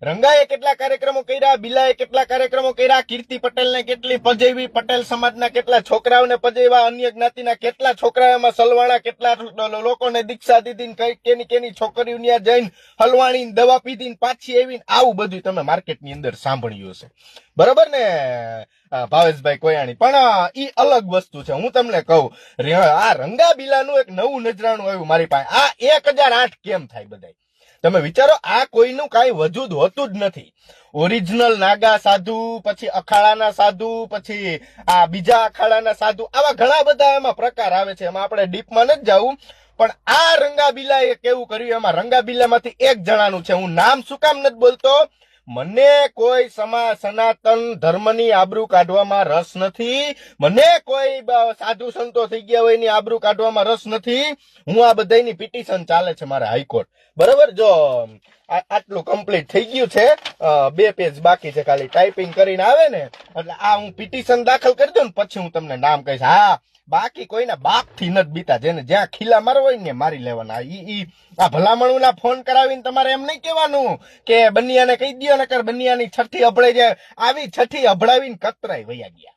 રંગાએ કેટલા કાર્યક્રમો કર્યા, બિલાએ કેટલા કાર્યક્રમો કર્યા, કીર્તિ પટેલને કેટલી પજેવી, પટેલ સમાજના કેટલા છોકરાઓને પજેવા, અન્ય જ્ઞાતિના કેટલા છોકરાઓમાં સલવાણા, કેટલા લોકોને દીક્ષા દીધી, કેની છોકરીઓ ત્યાં જઈને હલવાણી દવા પીધી પાછી આવીને, આવું બધું તમે માર્કેટની અંદર સાંભળ્યું હશે. બરોબર ને ભાવેશભાઈ કોયાણી? પણ ઈ અલગ વસ્તુ છે. હું તમને કહું, આ રંગાબીલાનું એક નવું નજરાણું આવ્યું મારી પાસે. આ 1008 કેમ થાય બધાય? તમે વિચારો, આ કોઈનું કાંઈ વજૂદ હોતું જ નથી. ઓરિજિનલ નાગા સાધુ, પછી અખાડાના સાધુ, પછી આ બીજા અખાડાના સાધુ, આવા ઘણા બધા એમાં પ્રકાર આવે છે. એમાં આપણે ડીપમાં નથી જવું. પણ આ રંગાબીલાએ કેવું કર્યું, એમાં રંગાબીલામાંથી એક જણાનું છે. હું નામ શું કામ નથી બોલતો? મને કોઈ સનાતન ધર્મની આબરૂ કાઢવામાં રસ નથી. મને કોઈ સાધુ સંતો થઈ ગયા હોય ની આબરૂ કાઢવામાં રસ નથી. હું આ બધાની પિટિશન ચાલે છે મારા હાઈકોર્ટ. બરોબર, જો આટલું કમ્પ્લીટ થઈ ગયું છે, 2 પેજ બાકી છે, ખાલી ટાઈપિંગ કરીને આવે ને એટલે આ હું પિટિશન દાખલ કરી દઉં ને પછી હું તમને નામ કહીશ. હા, બાકી કોઈને બાપ થી નથી બીતા. જેને જ્યાં ખીલા મારવા હોય ને મારી લેવાના. આ ભલામણું ના ફોન કરાવીને તમારે એમ નહીં કહેવાનું કે બનિયાને કહી દો, નકર બનિયાની છઠ્ઠી અભળાઈ જાય. આવી છઠ્ઠી અભળાવીને કતરાય વયા ગયા.